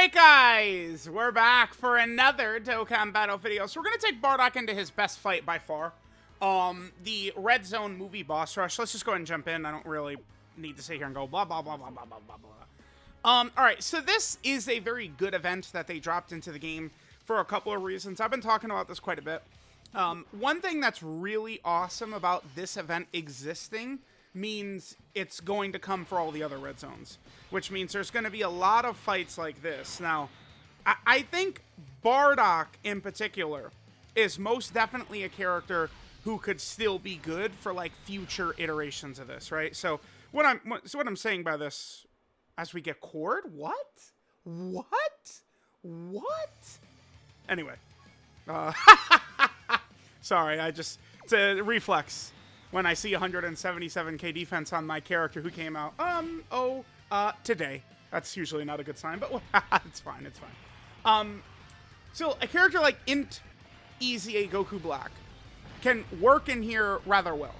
Alright guys, we're back for another Dokkan battle video. So we're going to take Bardock into his best fight by far. The Red Zone movie boss rush. Let's just go ahead and jump in. I don't really need to sit here and go blah, blah, blah, blah, blah, blah, blah, blah. Alright, so this is a very good event that they dropped into the game for a couple of reasons. I've been talking about this quite a bit. One thing that's really awesome about this event existing means it's going to come for all the other red zones, which means there's going to be a lot of fights like this. Now, I think Bardock in particular is most definitely a character who could still be good for like future iterations of this, right? So what I'm saying by this, as we get cord, what? Anyway, sorry, it's a reflex when I see 177k defense on my character who came out, today. That's usually not a good sign, but it's fine, it's fine. So a character like Int EZA Goku Black can work in here rather well.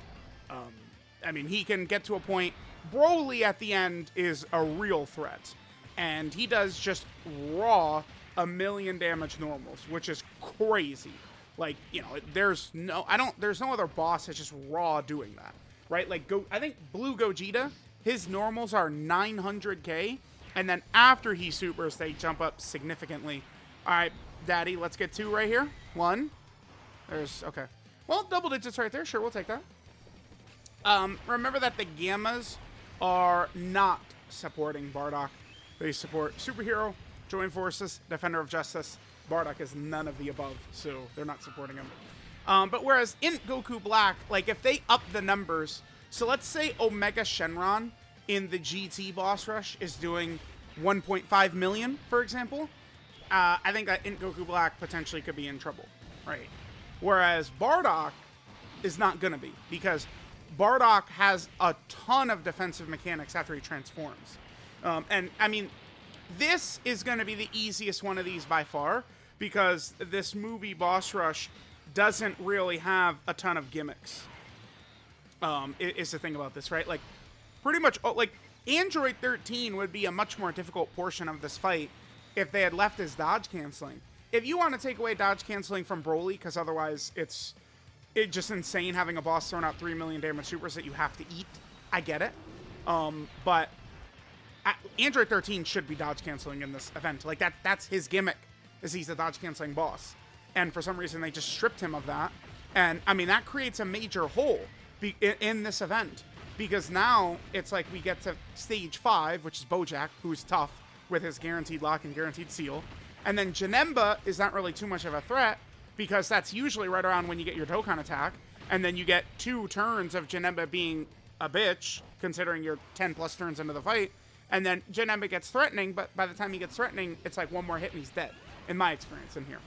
I mean, he can get to a point. Broly at the end is a real threat, and he does just raw 1,000,000 damage normals, which is crazy. Like, you know, there's no other boss that's just raw doing that, right? Like, I think Blue Gogeta, his normals are 900k, and then after he supers, they jump up significantly. All right, Daddy, let's get 2 right here. 1. Okay. Well, double digits right there. Sure, we'll take that. Remember that the Gammas are not supporting Bardock. They support Superhero, Join Forces, Defender of Justice. Bardock is none of the above, so they're not supporting him. But whereas in Goku Black, like if they up the numbers, so let's say Omega Shenron in the GT boss rush is doing 1.5 million, for example, I think that in Goku Black potentially could be in trouble, right? Whereas Bardock is not going to be, because Bardock has a ton of defensive mechanics after he transforms. And I mean, this is going to be the easiest one of these by far, because this movie boss rush doesn't really have a ton of gimmicks. Is the thing about this, right? Like, pretty much, like, Android 13 would be a much more difficult portion of this fight if they had left his dodge canceling. If you want to take away dodge canceling from Broly, because otherwise it's just insane having a boss throwing out 3 million damage supers that you have to eat, I get it. But Android 13 should be dodge canceling in this event. Like, that's his gimmick, is he's a dodge canceling boss. And for some reason, they just stripped him of that. And, I mean, that creates a major hole in this event. Because now, it's like we get to stage 5, which is Bojack, who's tough with his guaranteed lock and guaranteed seal. And then Janemba is not really too much of a threat, because that's usually right around when you get your Dokkan attack. And then you get 2 turns of Janemba being a bitch, considering you're 10 plus turns into the fight. And then Janemba gets threatening, but by the time he gets threatening, it's like 1 more hit and he's dead, in my experience in here.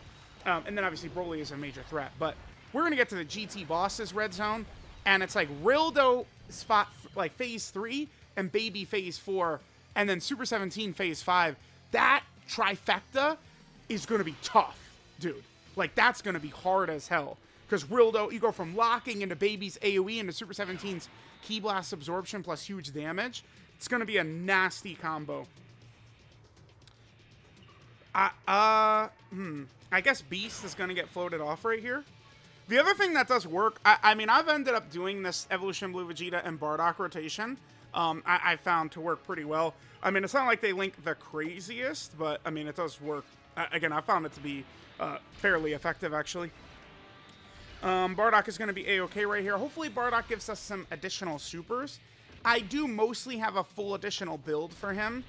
And then obviously Broly is a major threat. But we're going to get to the GT bosses red zone, and it's like Rildo spot, like phase 3, and Baby phase 4, and then Super 17 phase 5. That trifecta is going to be tough, dude. Like, that's going to be hard as hell. Because Rildo, you go from locking into Baby's AoE into Super 17's Ki Blast absorption plus huge damage. It's going to be a nasty combo. I guess Beast is going to get floated off right here. The other thing that does work, I mean, I've ended up doing this Evolution Blue Vegeta and Bardock rotation. I found to work pretty well. I mean, it's not like they link the craziest, but, I mean, it does work. Again, I found it to be fairly effective, actually. Bardock is going to be A-okay right here. Hopefully, Bardock gives us some additional supers. I do mostly have a full additional build for him,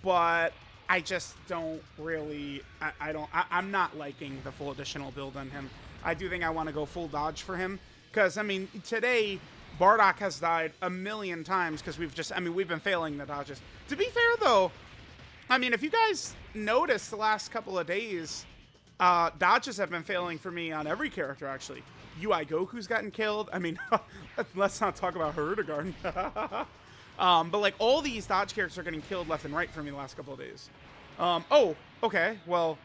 but I just don't really, I'm not liking the full additional build on him. I do think I want to go full dodge for him, because, I mean, today, Bardock has died 1,000,000 times, because we've been failing the dodges. To be fair, though, I mean, if you guys noticed the last couple of days, dodges have been failing for me on every character, actually. UI Goku's gotten killed. I mean, let's not talk about Herdegard. But, like, all these dodge characters are getting killed left and right for me the last couple of days. Oh, okay, well.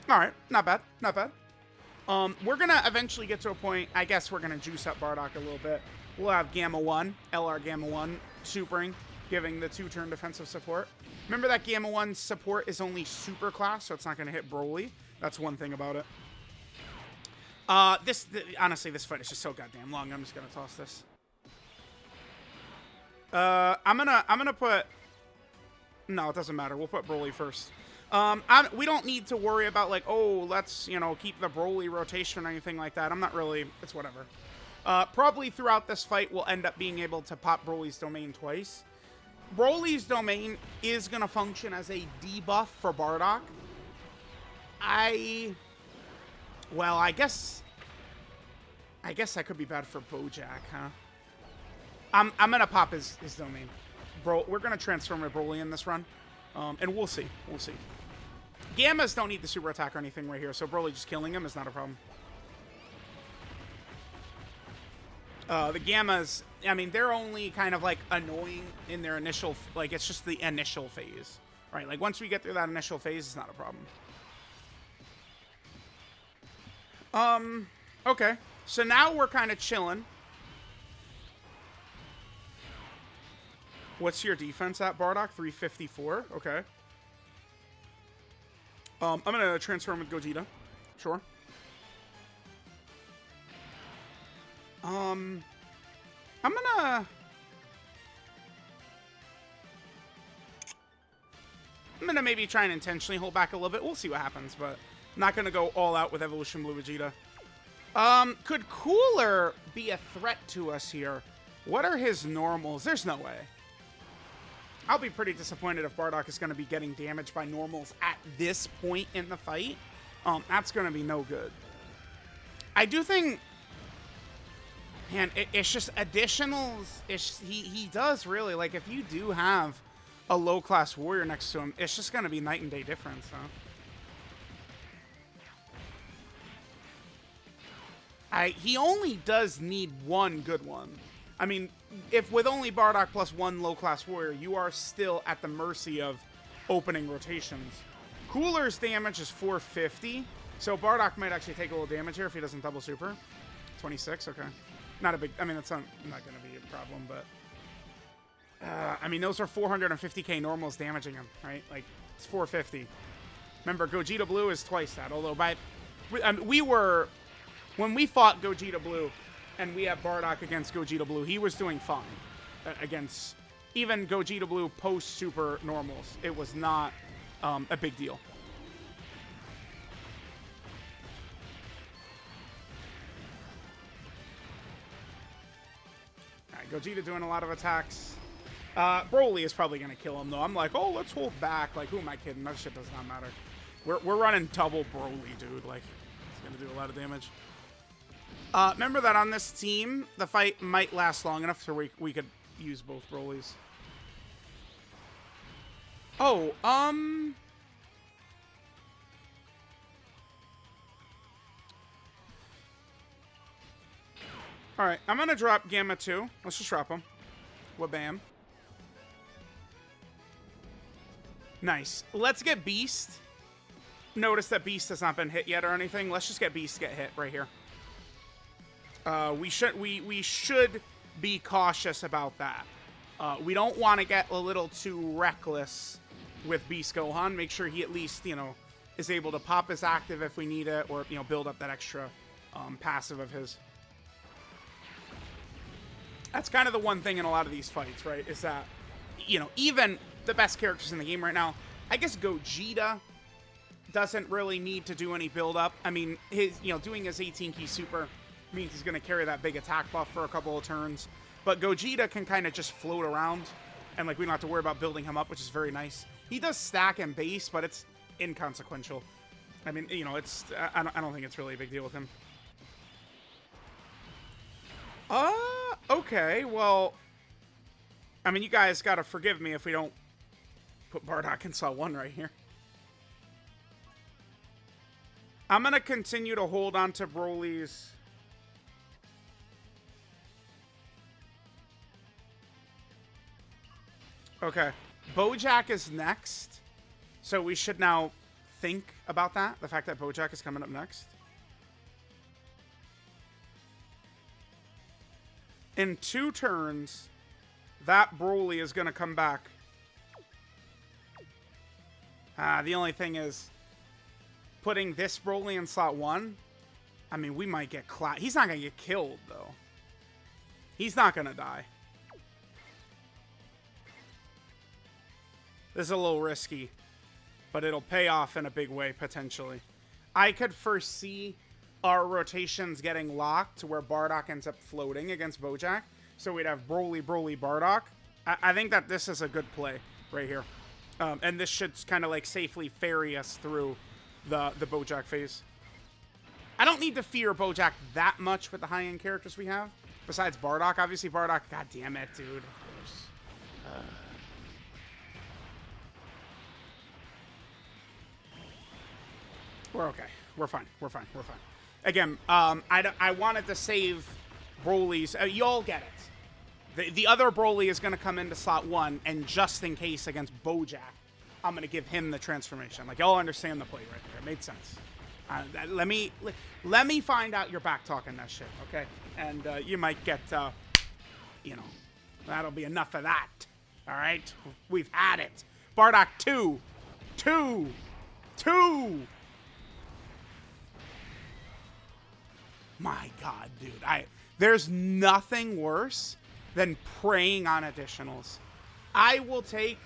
Alright, not bad, not bad. We're going to eventually get to a point, I guess we're going to juice up Bardock a little bit. We'll have Gamma 1, LR Gamma 1, supering, giving the 2-turn defensive support. Remember that Gamma 1 support is only super class, so it's not going to hit Broly. That's one thing about it. Honestly, this fight is just so goddamn long. I'm just going to toss this. I'm gonna put... No, it doesn't matter. We'll put Broly first. We don't need to worry about, like, oh, let's, you know, keep the Broly rotation or anything like that. I'm not really... It's whatever. Probably throughout this fight, we'll end up being able to pop Broly's domain twice. Broly's domain is going to function as a debuff for Bardock. Well, I guess that could be bad for Bojack, huh? I'm going to pop his domain. Bro, we're going to transform a Broly in this run. And we'll see. We'll see. Gammas don't need the super attack or anything right here, so Broly just killing him is not a problem. The Gammas, I mean, they're only kind of, like, annoying in their initial... Like, it's just the initial phase, right? Like, once we get through that initial phase, it's not a problem. Okay. So now we're kind of chilling. What's your defense at, Bardock? 354. Okay. I'm going to transform with Gogeta. Sure. I'm gonna maybe try and intentionally hold back a little bit. We'll see what happens, but I'm not gonna go all out with Evolution Blue Vegeta. Could Cooler be a threat to us here? What are his normals? There's no way. I'll be pretty disappointed if Bardock is gonna be getting damaged by normals at this point in the fight. That's gonna be no good. I do think... Man, it's just additionals. He does really, like, if you do have a low-class warrior next to him, it's just going to be night and day difference, huh? He only does need one good one. I mean, if with only Bardock plus one low-class warrior, you are still at the mercy of opening rotations. Cooler's damage is 450, so Bardock might actually take a little damage here if he doesn't double super. 26, okay. Not a big... I mean, that's not going to be a problem, but... I mean, those are 450k normals damaging him, right? Like, it's 450. Remember, Gogeta Blue is twice that, although we were... When we fought Gogeta Blue, and we had Bardock against Gogeta Blue, he was doing fine against even Gogeta Blue post-super normals. It was not a big deal. Gogeta doing a lot of attacks. Broly is probably going to kill him, though. I'm like, oh, let's hold back. Like, who am I kidding? That shit does not matter. We're running double Broly, dude. Like, it's going to do a lot of damage. Remember that on this team, the fight might last long enough so we could use both Brolys. Oh, Alright, I'm going to drop Gamma 2. Let's just drop him. Wabam. Nice. Let's get Beast. Notice that Beast has not been hit yet or anything. Let's just get Beast get hit right here. We should be cautious about that. We don't want to get a little too reckless with Beast Gohan. Make sure he at least, you know, is able to pop his active if we need it, or, you know, build up that extra passive of his. That's kind of the one thing in a lot of these fights, right? Is that, you know, even the best characters in the game right now, I guess Gogeta doesn't really need to do any build-up. I mean, doing his 18-key super means he's going to carry that big attack buff for a couple of turns. But Gogeta can kind of just float around, and, like, we don't have to worry about building him up, which is very nice. He does stack and base, but it's inconsequential. I mean, you know, it's... I don't think it's really a big deal with him. Okay, well... I mean, you guys gotta forgive me if we don't put Bardock in Saw 1 right here. I'm gonna continue to hold on to Broly's... Okay. Bojack is next. So we should now think about that. The fact that Bojack is coming up next. In 2 turns, That Broly is going to come back. The only thing is, putting this Broly in slot 1, I mean, we might get He's not going to get killed, though. He's not going to die. This is a little risky, but it'll pay off in a big way, potentially. I could foresee our rotations getting locked to where Bardock ends up floating against Bojack. So we'd have Broly, Bardock. I think that this is a good play right here. And this should kind of like safely ferry us through the Bojack phase. I don't need to fear Bojack that much with the high-end characters we have. Besides Bardock. Obviously Bardock, god damn it, dude. Of course. We're okay. We're fine. We're fine. We're fine. Again, I wanted to save Broly's. You all get it. The other Broly is going to come into slot 1, and just in case against Bojack, I'm going to give him the transformation. Like, y'all understand the play right there. It made sense. Let me find out you're back talking that shit, okay? And you might get, you know, that'll be enough of that. All right? We've had it. Bardock 2. My God, dude. There's nothing worse than preying on additionals. I will take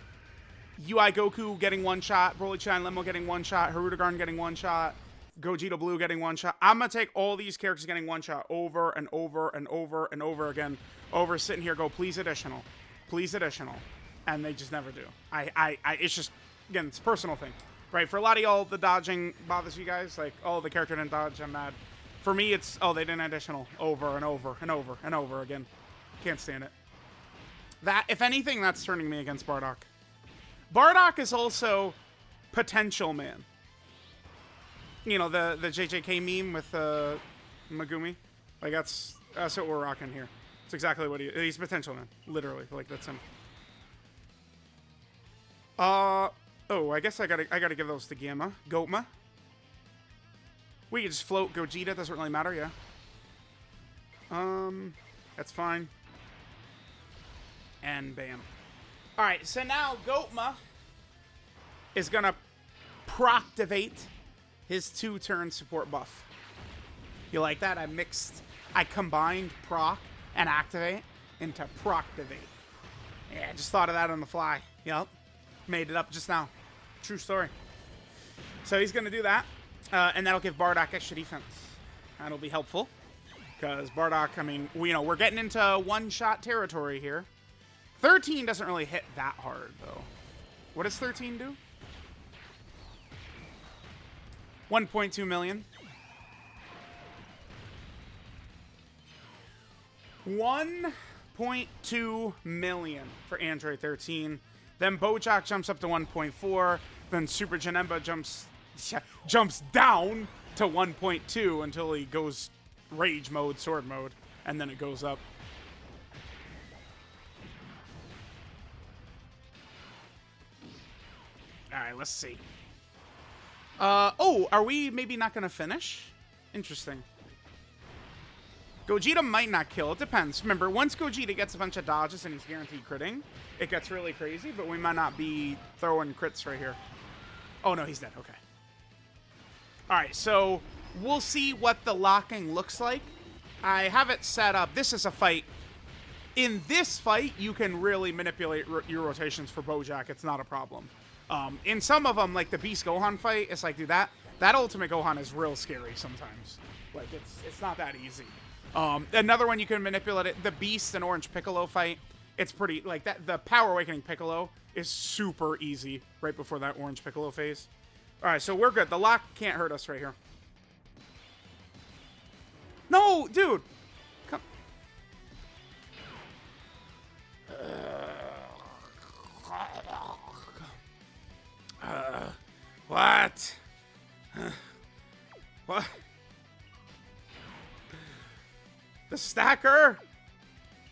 UI Goku getting one shot, Broly Chan Limo getting one shot, Hirudegarn getting one shot, Gogeta Blue getting one shot. I'm going to take all these characters getting one shot over and over and over and over again. Over sitting here, go, please additional. Please additional. And they just never do. It's just, again, it's a personal thing. Right? For a lot of y'all, the dodging bothers you guys. Like, oh, the character didn't dodge, I'm mad. For me, it's, oh, they didn't additional over and over and over and over again. Can't stand it. That, if anything, that's turning me against Bardock. Bardock is also potential man. You know, the JJK meme with Megumi? Like, that's what we're rocking here. It's exactly what he's potential man. Literally. Like, that's him. Oh, I guess I gotta give those to Gamma. Gotma. We can just float Gogeta, doesn't really matter, yeah. That's fine. And bam. Alright, so now Gotma is gonna proctivate his 2-turn support buff. You like that? I combined proc and activate into proctivate. Yeah, just thought of that on the fly. Yep. Made it up just now. True story. So he's gonna do that. And that'll give Bardock extra defense. That'll be helpful. Because Bardock, I mean, we're getting into one-shot territory here. 13 doesn't really hit that hard, though. What does 13 do? 1.2 million. 1.2 million for Android 13. Then Bojack jumps up to 1.4. Then Super Janemba jumps down to 1.2 until he goes rage mode, sword mode, and then it goes up. Alright, let's see. Oh, are we maybe not gonna finish? Interesting. Gogeta might not kill. It depends. Remember, once Gogeta gets a bunch of dodges and he's guaranteed critting, it gets really crazy, but we might not be throwing crits right here. Oh, no, he's dead. Okay. Alright, so we'll see what the locking looks like. I have it set up. This is a fight. In this fight, you can really manipulate your rotations for Bojack. It's not a problem. In some of them, like the Beast Gohan fight, it's like, dude, that Ultimate Gohan is real scary sometimes. Like, it's not that easy. Another one you can manipulate it, the Beast and Orange Piccolo fight. It's pretty, like, that. The Power Awakening Piccolo is super easy right before that Orange Piccolo phase. All right, so we're good. The lock can't hurt us right here. No, dude. Come. What? What? The stacker?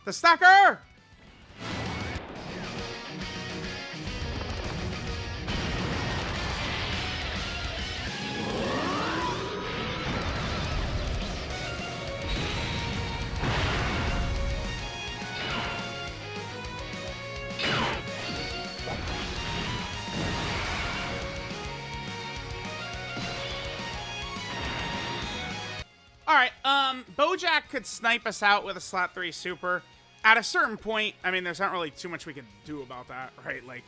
The stacker? All right, Bojack could snipe us out with a slot 3 super. At a certain point, I mean, there's not really too much we could do about that, right? Like,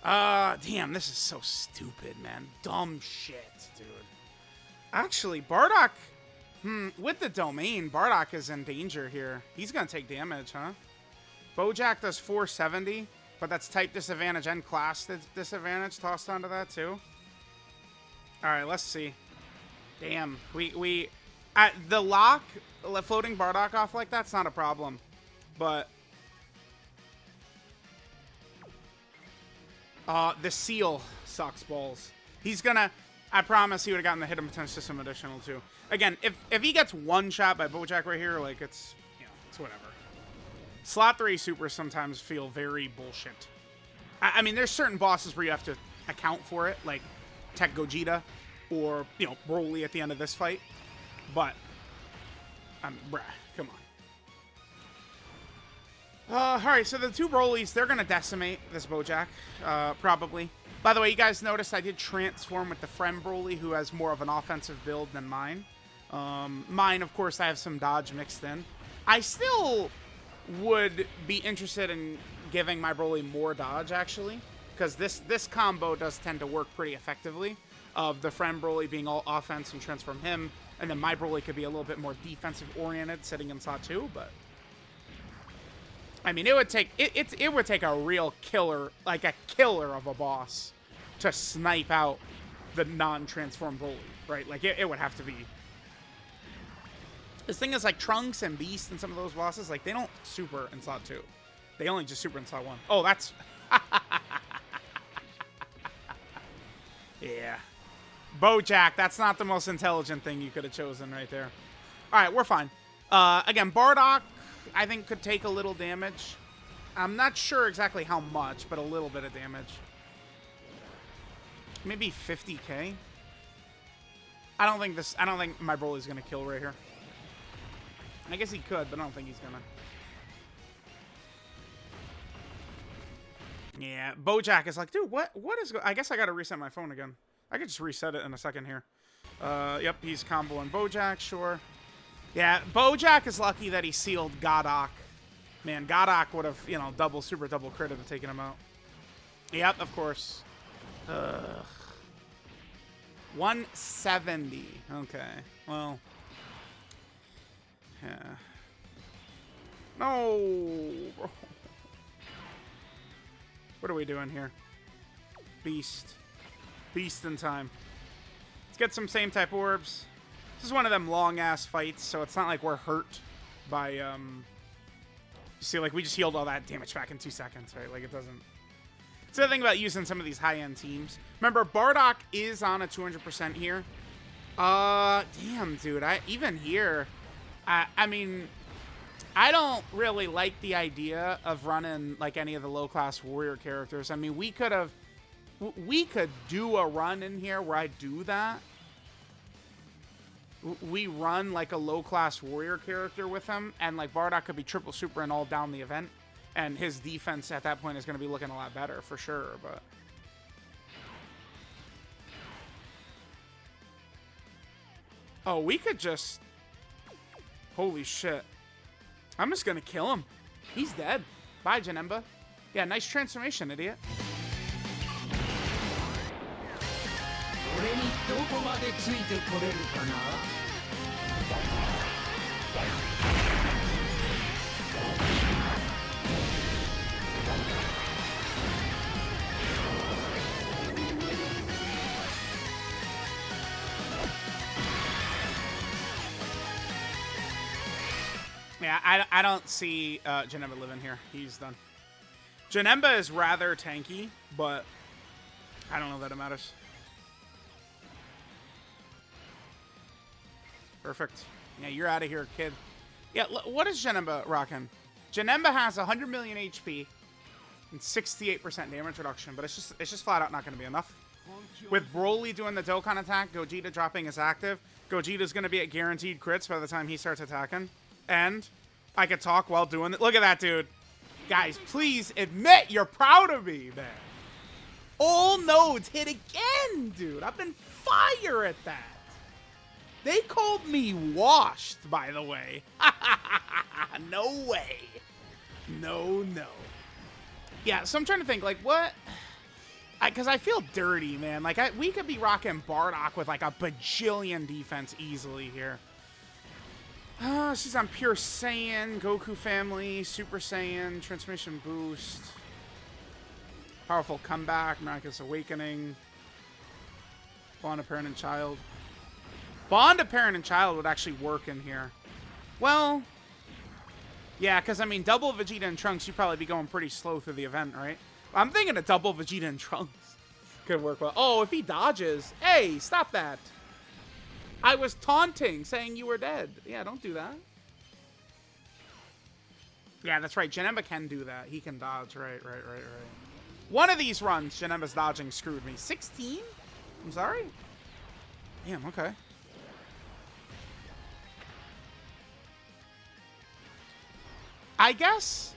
damn, this is so stupid, man. Dumb shit, dude. Actually, Bardock, with the domain, Bardock is in danger here. He's gonna take damage, huh? Bojack does 470, but that's type disadvantage and class disadvantage tossed onto that too. All right, let's see. Damn, the lock, floating Bardock off like that's not a problem, but the seal sucks balls. He's gonna, I promise he would have gotten the hidden potential system additional too. Again, if he gets one shot by Bojack right here, like it's, you know, it's whatever. Slot 3 supers sometimes feel very bullshit. I mean, there's certain bosses where you have to account for it, like Tech Gogeta or, you know, Broly at the end of this fight. But, bruh, come on. Alright, so the two Brolys, they're going to decimate this Bojack, probably. By the way, you guys noticed I did transform with the friend Broly, who has more of an offensive build than mine. Mine, of course, I have some dodge mixed in. I still would be interested in giving my Broly more dodge, actually, because this combo does tend to work pretty effectively, of the friend Broly being all offense and transform him, and then my Broly could be a little bit more defensive oriented, sitting in slot 2, but I mean, it would take it would take a real killer, like a killer of a boss, to snipe out the non-transform Broly, right? Like it would have to be. This thing is like Trunks and Beast and some of those bosses, like they don't super in slot 2. They only just super in slot 1. Oh, that's yeah. Bojack, that's not the most intelligent thing you could have chosen right there. All right, we're fine. Again, Bardock, I think, could take a little damage. I'm not sure exactly how much, but a little bit of damage. Maybe 50k. I don't think my Broly's gonna kill right here. I guess he could, but I don't think he's gonna. Yeah, Bojack is like, dude, what is I guess I gotta reset my phone again. I could just reset it in a second here. Yep, he's comboing Bojack, sure. Yeah, Bojack is lucky that he sealed Bardock. Man, Bardock would have, you know, super double crit have taken him out. Yep, of course. Ugh. 170. Okay, well. Yeah. No, bro. What are we doing here? Beast. Beast in time. Let's get some same type orbs. This is one of them long ass fights, so it's not like we're hurt by you see, like we just healed all that damage back in 2 seconds, right? Like it doesn't. It's the thing about using some of these high end teams. Remember, Bardock is on a 200% here. Damn, dude. Even here, I mean, I don't really like the idea of running like any of the low class warrior characters. I mean, we could do a run in here where I do that. We run like a low class warrior character with him, and like Bardock could be triple super and all down the event, and his defense at that point is going to be looking a lot better for sure. But oh, we could just, holy shit, I'm just going to kill him. He's dead. Bye, Janemba. Yeah, nice transformation, idiot. Yeah, I don't see Janemba living here. He's done. Janemba is rather tanky, but I don't know that it matters. Perfect. Yeah, you're out of here, kid. Yeah, what is Janemba rocking? Janemba has 100 million HP and 68% damage reduction, but it's just flat out not going to be enough. With Broly doing the Dokkan attack, Gogeta dropping his active, Gogeta's going to be at guaranteed crits by the time he starts attacking. And I could talk while doing it. Look at that, dude. Guys, please admit you're proud of me, man. All nodes hit again, dude. I've been fire at that. They called me washed, by the way. No way. No. Yeah, so I'm trying to think, like, what? Because I feel dirty, man. Like, we could be rocking Bardock with, like, a bajillion defense easily here. She's on Pure Saiyan, Goku Family, Super Saiyan, Transmission Boost. Powerful Comeback, Miraculous Awakening. Bond of Parent and Child. Bond of Parent and Child would actually work in here. Well, yeah, because, I mean, double Vegeta and Trunks, you'd probably be going pretty slow through the event, right? I'm thinking a double Vegeta and Trunks could work well. Oh, if he dodges. Hey, stop that. I was taunting, saying you were dead. Yeah, don't do that. Yeah, that's right. Janemba can do that. He can dodge. Right. One of these runs, Janemba's dodging screwed me. 16? I'm sorry? Damn, okay. I guess,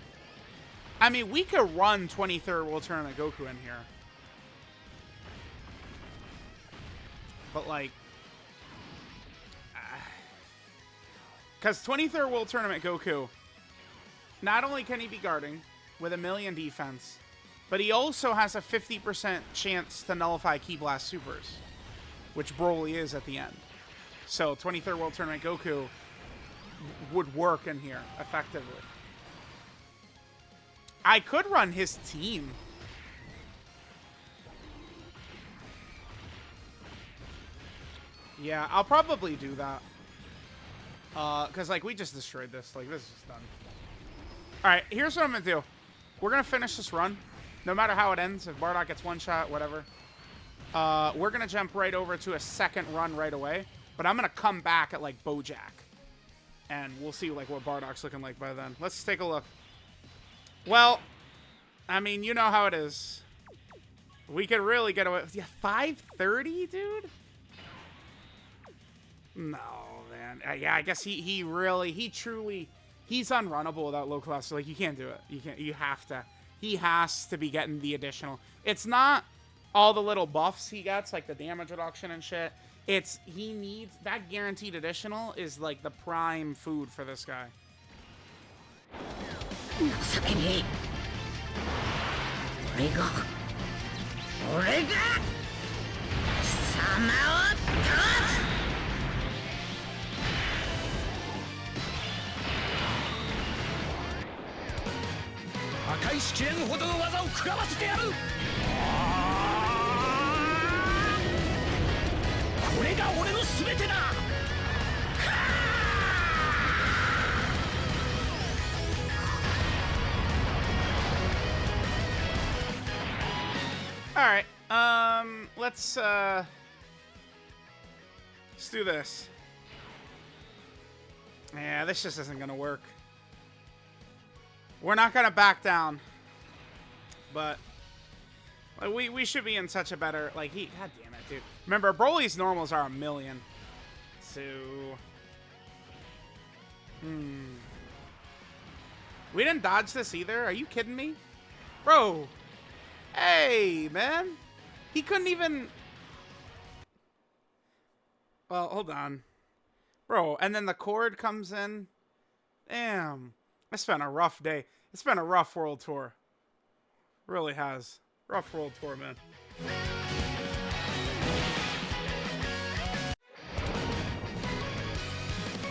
I mean, we could run 23rd World Tournament Goku in here. But, like, because 23rd World Tournament Goku, not only can he be guarding with 1,000,000 defense, but he also has a 50% chance to nullify Ki Blast Supers, which Broly is at the end. So 23rd World Tournament Goku would work in here effectively. I could run his team. Yeah, I'll probably do that. Because, like, we just destroyed this. Like, this is done. Alright, here's what I'm going to do. We're going to finish this run. No matter how it ends. If Bardock gets one shot, whatever. We're going to jump right over to a second run right away. But I'm going to come back at, like, Bojack. And we'll see, like, what Bardock's looking like by then. Let's take a look. Well, I mean, you know how it is. We could really get away. Yeah, 530, dude? No, man. Yeah, I guess he truly, he's unrunnable without low class. So, like, you can't do it. You have to. He has to be getting the additional. It's not all the little buffs he gets, like the damage reduction and shit. It's, he needs, that guaranteed additional is, like, the prime food for this guy. Alright, let's do this. Yeah, this just isn't gonna work. We're not gonna back down. But like, we should be in such a better, like, god damn it, dude. Remember, Broly's normals are 1,000,000. So we didn't dodge this either. Are you kidding me? Bro. Hey, man. He couldn't even... Well, hold on. Bro, and then the cord comes in. Damn. It's been a rough day. It's been a rough world tour. Really has. Rough world tour, man.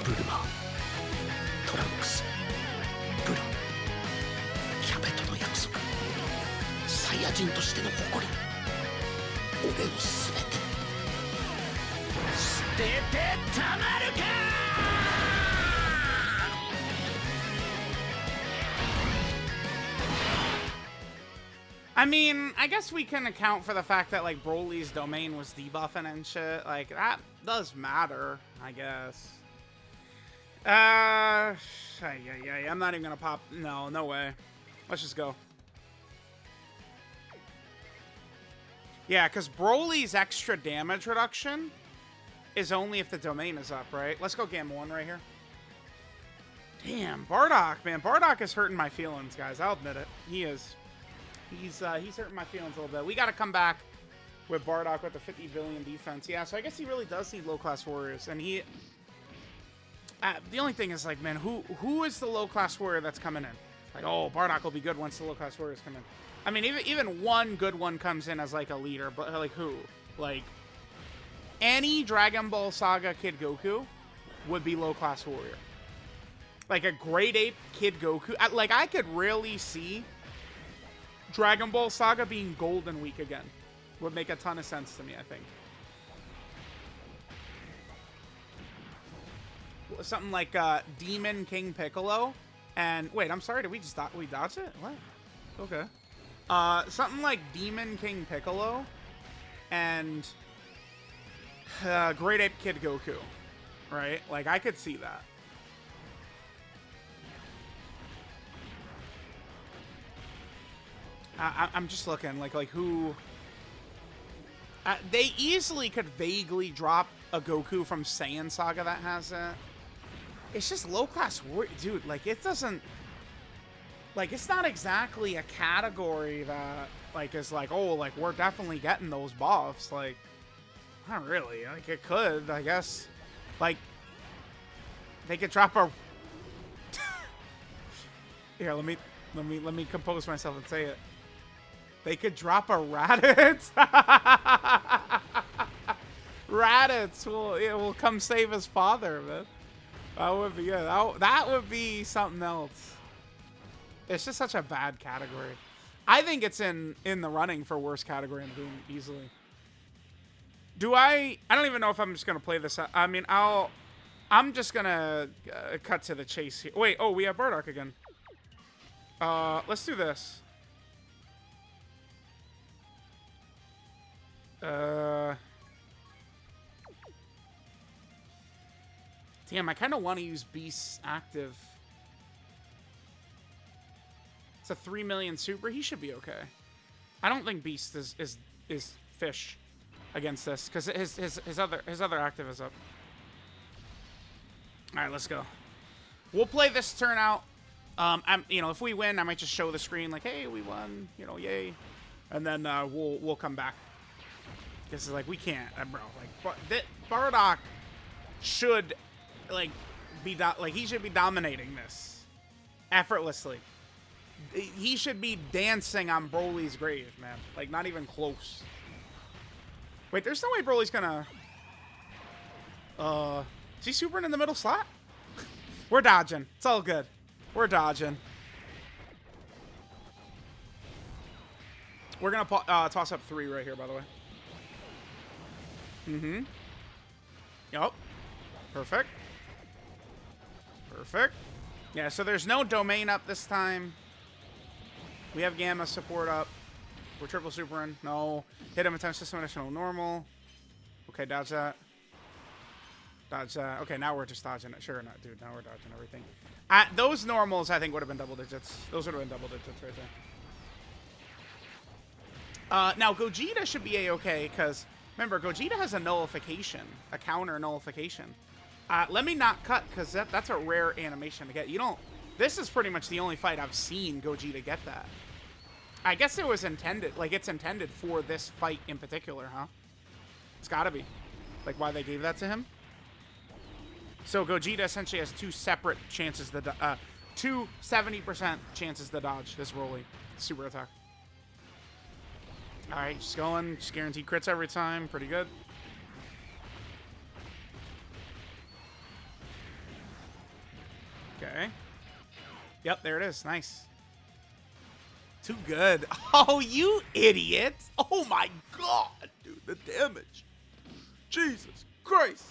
Bulma, Trunks, Bula, キャベトの約束、サイヤ人としての誇り、俺のすべて、捨ててたまるか! I mean, I guess we can account for the fact that, like, Broly's domain was debuffing and shit. Like, that does matter, I guess. I'm not even gonna pop. No way. Let's just go. Yeah, because Broly's extra damage reduction is only if the domain is up, right? Let's go Gamma 1 right here. Damn, Bardock, man. Bardock is hurting my feelings, guys. I'll admit it. He is. He's hurting my feelings a little bit. We got to come back with Bardock with the 50 billion defense. Yeah, so I guess he really does need low-class warriors. And he... the only thing is, like, man, who is the low-class warrior that's coming in? Like, oh, Bardock will be good once the low-class warriors come in. I mean, even one good one comes in as, like, a leader. But, like, who? Like, any Dragon Ball Saga Kid Goku would be low-class warrior. Like, a Great Ape Kid Goku. Like, I could really see Dragon Ball Saga being Golden Week again. Would make a ton of sense to me, I think. Something like Demon King Piccolo. And, wait, I'm sorry, did we just we dodge it? What? Okay. Something like Demon King Piccolo and Great Ape Kid Goku. Right? Like, I could see that. I'm just looking, like who... they easily could vaguely drop a Goku from Saiyan Saga that has it. It's just low-class war... Dude, like, it doesn't... Like, it's not exactly a category that, like, is like, oh, like, we're definitely getting those buffs. Like, not really. Like, it could, I guess. Like, they could drop a... Here, let me compose myself and say it. They could drop a Raditz. Raditz will come save his father, man. That would be good. That would be something else. It's just such a bad category. I think it's in the running for worst category in Boom easily. I don't even know if I'm just gonna play this. I mean, I'm just gonna cut to the chase here. Wait, oh, we have Bardock again. Let's do this. Damn, I kind of want to use Beast's active. It's a 3 million super. He should be okay. I don't think Beast is fish against this because his other active is up. All right, let's go. We'll play this turn out. If we win, I might just show the screen like, hey, we won. You know, yay. And then we'll come back. Because like we can't, bro. Like Bardock should like be he should be dominating this effortlessly. He should be dancing on Broly's grave, man. Like not even close. Wait, there's no way Broly's gonna. Is he supering in the middle slot? We're dodging. It's all good. We're dodging. We're gonna toss up 3 right here, by the way. Mm-hmm. Yup. Perfect. Perfect. Yeah, so there's no domain up this time. We have Gamma support up. We're triple supering. No. Hit him attempt system additional normal. Okay, dodge that. Dodge that. Okay, now we're just dodging it. Sure not, dude. Now we're dodging everything. Those normals, I think, would have been double digits. Those would have been double digits right there. Now, Gogeta should be A-okay, because... Remember, Gogeta has a nullification, a counter nullification. Let me not cut, because that's a rare animation to get. You don't... This is pretty much the only fight I've seen Gogeta get that. I guess it was intended, like, it's intended for this fight in particular, huh? It's gotta be. Like, why they gave that to him? So, Gogeta essentially has 2 separate chances to... 2 70% chances to dodge this Broly super attack. Alright, just going. Just guaranteed crits every time. Pretty good. Okay. Yep, there it is. Nice. Too good. Oh, you idiot. Oh my god, dude. The damage. Jesus Christ.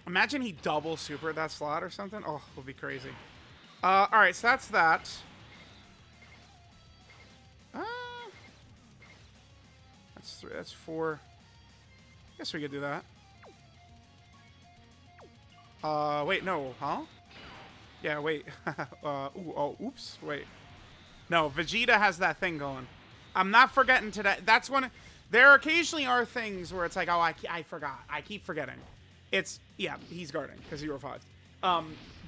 Imagine he double super that slot or something. Oh, it would be crazy. Alright, so that's that. That's 3. That's 4. Guess we could do that. Wait, no, huh? Yeah, wait. Oops, wait. No, Vegeta has that thing going. I'm not forgetting today. That's one. There occasionally are things where it's like, oh, I forgot. I keep forgetting. It's, yeah, he's guarding because 0-5.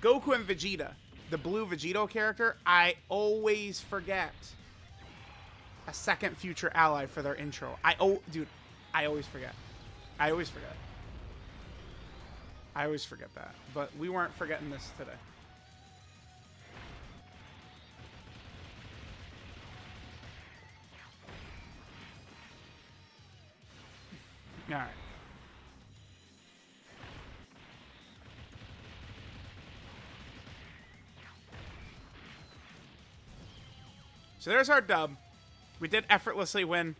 Goku and Vegeta, the blue Vegito character, I always forget a second future ally for their intro. Dude, I always forget. I always forget. I always forget that. But we weren't forgetting this today. All right. So there's our dub. We did effortlessly win.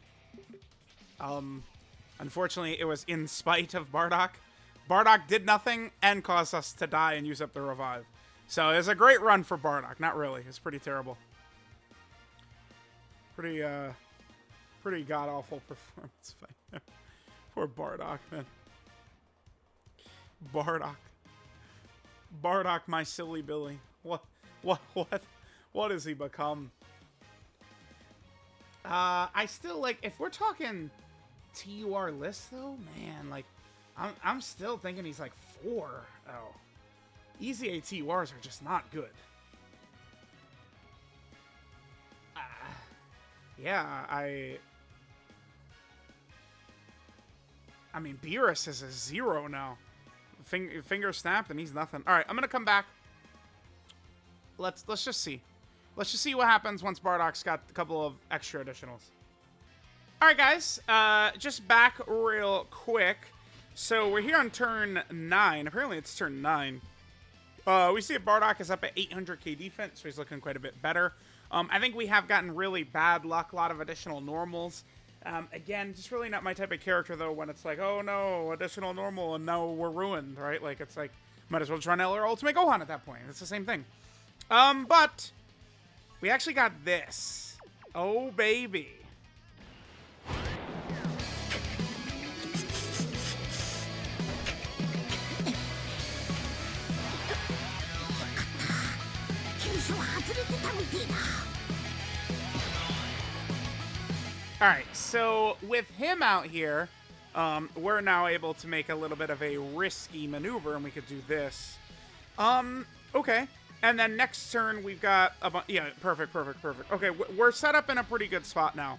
Unfortunately, it was in spite of Bardock. Bardock did nothing and caused us to die and use up the revive. So it was a great run for Bardock. Not really. It's pretty terrible. Pretty god-awful performance. Poor Bardock, man. Bardock, my silly Billy. What has he become? I still, like, if we're talking TUR list, though, man, like, I'm still thinking he's, like, 4. Oh. EZA TURs are just not good. Yeah, I mean, Beerus is a 0 now. Finger snapped, and he's nothing. All right, I'm gonna come back. Let's just see. Let's just see what happens once Bardock's got a couple of extra additionals. All right, guys. Just back real quick. So we're here on turn 9. Apparently, it's turn 9. We see that Bardock is up at 800k defense, so he's looking quite a bit better. I think we have gotten really bad luck. A lot of additional normals. Again, just really not my type of character, though, when it's like, oh, no, additional normal, and now we're ruined, right? Like, it's like, might as well just run LR Ultimate Gohan at that point. It's the same thing. But we actually got this. Oh, baby. Alright, so with him out here, we're now able to make a little bit of a risky maneuver, and we could do this. Okay. And then next turn, we've got a bunch... Yeah, perfect. Okay, we're set up in a pretty good spot now,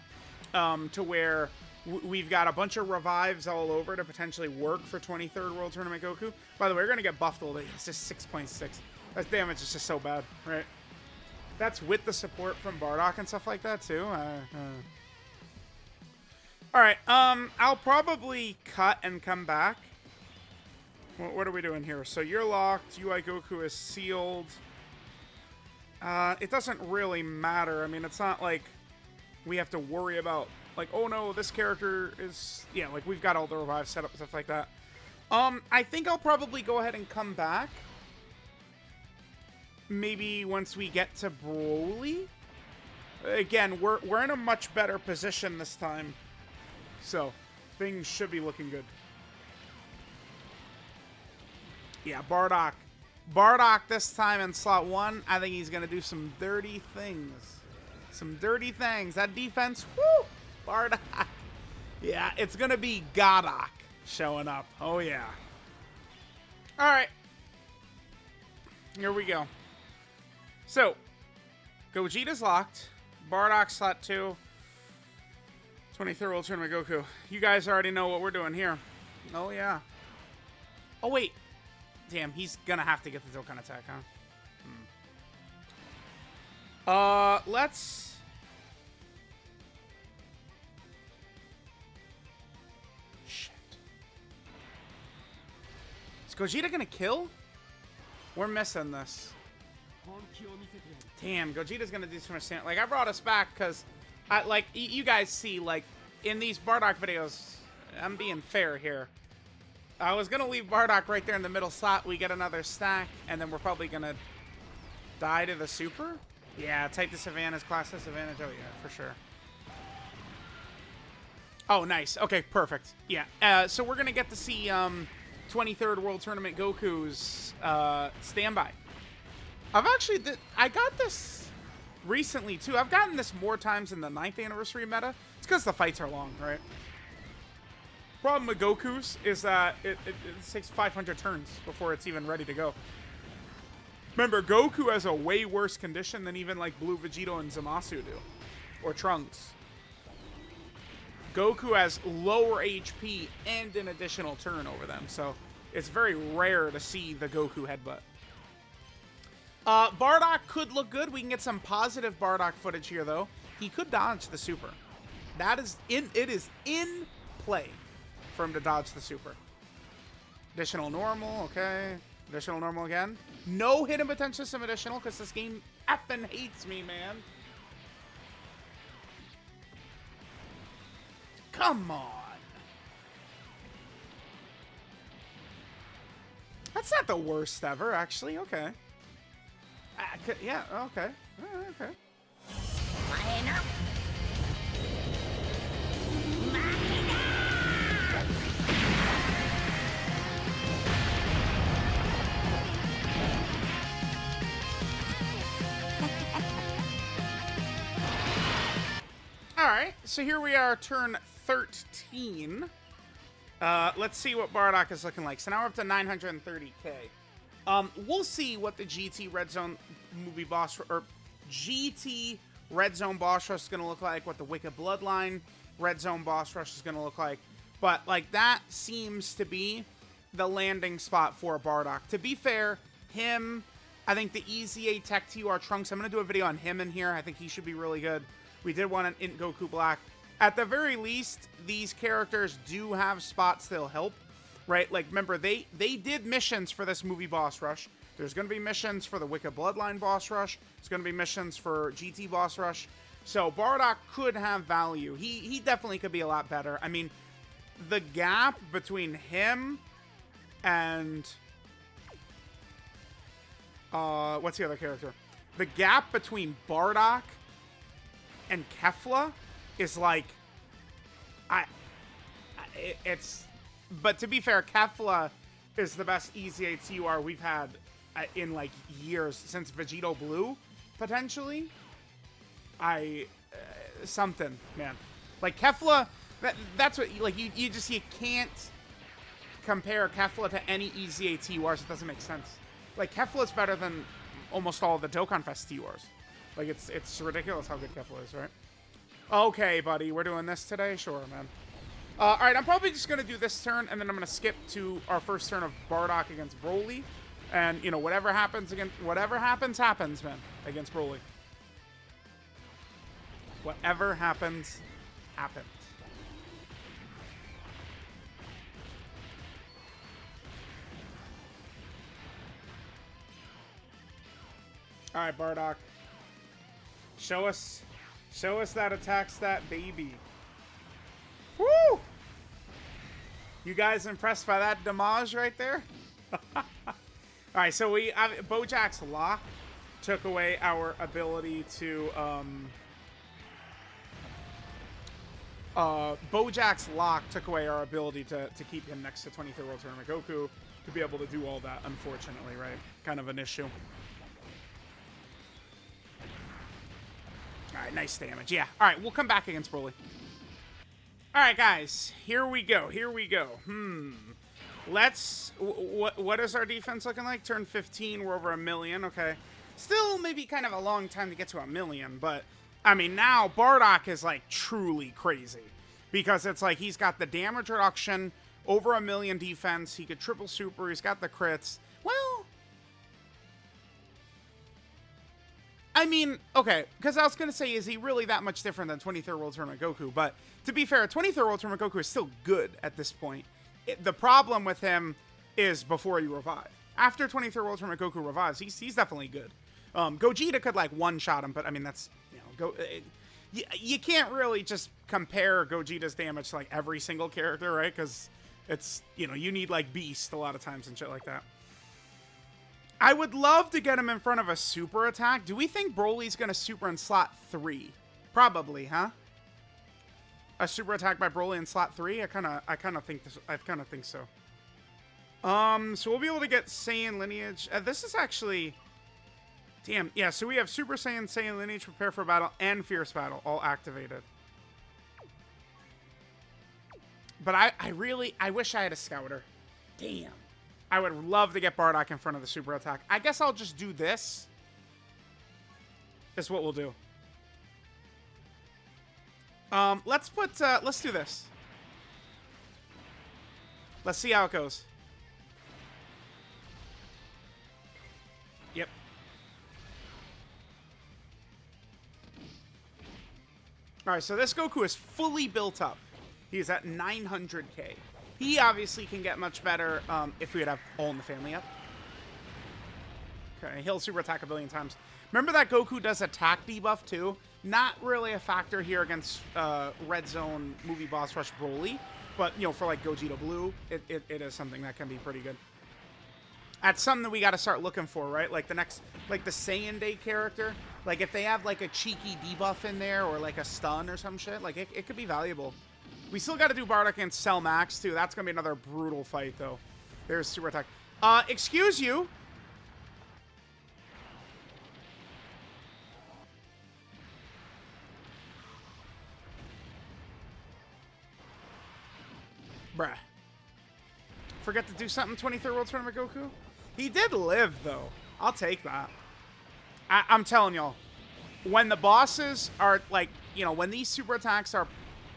to where we've got a bunch of revives all over to potentially work for 23rd World Tournament Goku. By the way, we're going to get buffed a little bit. It's just 6.6. That damage is just so bad, right? That's with the support from Bardock and stuff like that, too. Alright, I'll probably cut and come back. What are we doing here? So you're locked. UI Goku is sealed. It doesn't really matter. I mean, it's not like we have to worry about, like, oh no, this character is... Yeah, like, we've got all the revives set up and stuff like that. I think I'll probably go ahead and come back. Maybe once we get to Broly. Again, we're in a much better position this time. So, things should be looking good. Yeah, Bardock. Bardock this time in slot 1. I think he's going to do some dirty things. Some dirty things. That defense, whoo! Bardock. Yeah, it's going to be Goddock showing up. Oh, yeah. All right. Here we go. So, Gogeta's locked. Bardock slot 2. 23rd World Tournament Goku. You guys already know what we're doing here. Oh, yeah. Oh, wait. Damn, he's gonna have to get the Dokkan attack, huh? Let's... Shit. Is Gogeta gonna kill? We're missing this. Damn, Gogeta's gonna do so much damage. Like, I brought us back because... like, you guys see, like, in these Bardock videos, I'm being fair here. I was going to leave Bardock right there in the middle slot. We get another stack, and then we're probably going to die to the super? Yeah, type disadvantage, class disadvantage. Oh, yeah, for sure. Oh, nice. Okay, perfect. Yeah, so we're going to get to see 23rd World Tournament Goku's standby. I got this... recently, too. I've gotten this more times in the 9th anniversary meta. It's because the fights are long, right? Problem with Goku's is that it takes 500 turns before it's even ready to go. Remember, Goku has a way worse condition than even, like, Blue Vegito and Zamasu do. Or Trunks. Goku has lower HP and an additional turn over them. So it's very rare to see the Goku headbutt. Bardock could look good. We can get some positive Bardock footage here, though. He could dodge the super. It is in play for him to dodge the super. Additional normal, okay. Additional normal again. No hidden potential system additional, because this game effing hates me, man. Come on. That's not the worst ever, actually. Okay. Yeah, okay. Okay. Line up. Alright, so here we are, turn 13. Let's see what Bardock is looking like. So now we're up to 930k. We'll see what the GT Red Zone movie boss, or GT Red Zone boss rush is going to look like, what the Wicked Bloodline Red Zone boss rush is going to look like. But, like, that seems to be the landing spot for Bardock. To be fair, him, I think the EZA Tech TUR Trunks, I'm going to do a video on him in here. I think he should be really good. We did one in Goku Black. At the very least, these characters do have spots that'll help, right? Like, remember, they did missions for this movie boss rush. There's going to be missions for the Wicked Bloodline boss rush. There's going to be missions for GT boss rush. So Bardock could have value. He definitely could be a lot better. I mean, the gap between him and... what's the other character? The gap between Bardock and Kefla is like, but to be fair, Kefla is the best EZA TUR we've had in like years, since Vegito Blue, potentially. Something, man. Like Kefla, that's what, like, you can't compare Kefla to any EZA TURs. It doesn't make sense. Like, Kefla's better than almost all of the Dokkan Fest TURs. Like, it's ridiculous how good Kefla is, right? Okay, buddy, we're doing this today? Sure, man. Alright, I'm probably just going to do this turn, and then I'm going to skip to our first turn of Bardock against Broly. And, you know, whatever happens, happens, man, against Broly. Whatever happens, happens. Alright, Bardock. Show us that attack stat, baby. Woo! You guys impressed by that damage right there? Alright, so Bojack's lock took away our ability to, Bojack's lock took away our ability to keep him next to 23rd World Tournament Goku, to be able to do all that, unfortunately, right? Kind of an issue. Alright, nice damage. Yeah. Alright, we'll come back against Broly. Alright, guys. Here we go. Let's... What is our defense looking like? Turn 15, we're over 1 million. Okay. Still maybe kind of a long time to get to 1 million, but... I mean, now Bardock is, like, truly crazy. Because it's like he's got the damage reduction, over 1 million defense, he could triple super, he's got the crits. Well... I mean, okay, because I was going to say, is he really that much different than 23rd World Tournament Goku? But to be fair, 23rd World Tournament Goku is still good at this point. The problem with him is before you revive. After 23rd World Tournament Goku revives, he's definitely good. Gogeta could, like, one-shot him, but, I mean, that's, you know, you can't really just compare Gogeta's damage to, like, every single character, right? Because it's, you know, you need, like, Beast a lot of times and shit like that. I would love to get him in front of a super attack. Do we think Broly's going to super in slot 3? Probably, huh? A super attack by Broly in slot 3? I kind of think so. So we'll be able to get Saiyan lineage. This is actually, damn. Yeah, so we have Super Saiyan, Saiyan lineage, prepare for battle, and fierce battle all activated. But I wish I had a scouter. Damn. I would love to get Bardock in front of the super attack. I guess I'll just do this. That's what we'll do. Let's do this. Let's see how it goes. Yep. Alright, so this Goku is fully built up. He's at 900k. He obviously can get much better if we would have All in the Family up. Okay, he'll super attack a billion times. Remember that Goku does attack debuff too? Not really a factor here against Red Zone movie boss rush Broly. But, you know, for like Gogeta Blue, it is something that can be pretty good. That's something that we got to start looking for, right? Like the next, like the Saiyan Day character. Like if they have like a cheeky debuff in there or like a stun or some shit, like it could be valuable. We still got to do Bardock against Cell Max too. That's going to be another brutal fight though. There's super attack. Excuse you. Bruh. Forget to do something 23rd World Tournament Goku? He did live, though. I'll take that. I'm telling y'all. When the bosses are, like, you know, when these super attacks are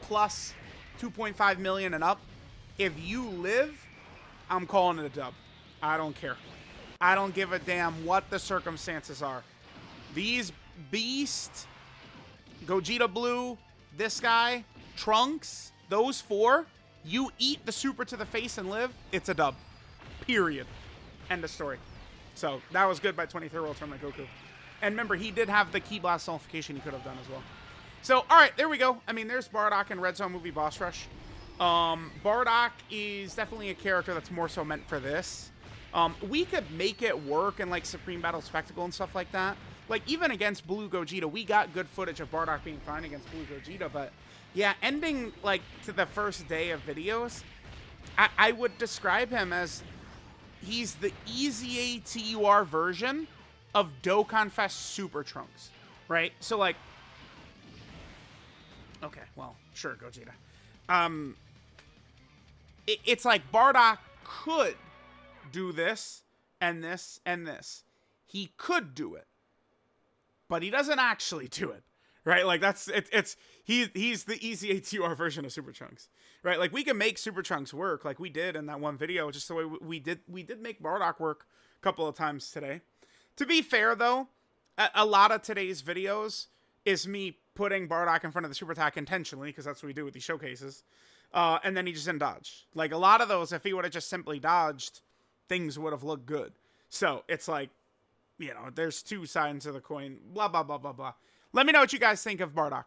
plus 2.5 million and up, if you live, I'm calling it a dub. I don't care. I don't give a damn what the circumstances are. These beasts, Gogeta Blue, this guy, Trunks, those four... You eat the super to the face and live, it's a dub. Period. End of story. So, that was good by 23rd World Tournament Goku. And remember, he did have the Ki Blast nullification he could have done as well. So, alright, there we go. I mean, there's Bardock and Red Zone movie boss rush. Bardock is definitely a character that's more so meant for this. We could make it work in, like, Supreme Battle Spectacle and stuff like that. Like, even against Blue Gogeta, we got good footage of Bardock being fine against Blue Gogeta, but... Yeah, ending, like, to the first day of videos, I would describe him as he's the EZA TUR version of Dokkan Fest Super Trunks, right? So, like, okay, well, sure, Gogeta. It's like Bardock could do this and this and this. He could do it, but he doesn't actually do it. Right, like that's he's the EZA TUR version of Super Trunks, right? Like we can make Super Trunks work, like we did in that one video, just the way we did make Bardock work a couple of times today. To be fair though, a lot of today's videos is me putting Bardock in front of the super attack intentionally because that's what we do with these showcases, and then he just didn't dodge. Like a lot of those, if he would have just simply dodged, things would have looked good. So it's like, you know, there's two sides of the coin. Blah blah blah blah blah. Let me know what you guys think of Bardock.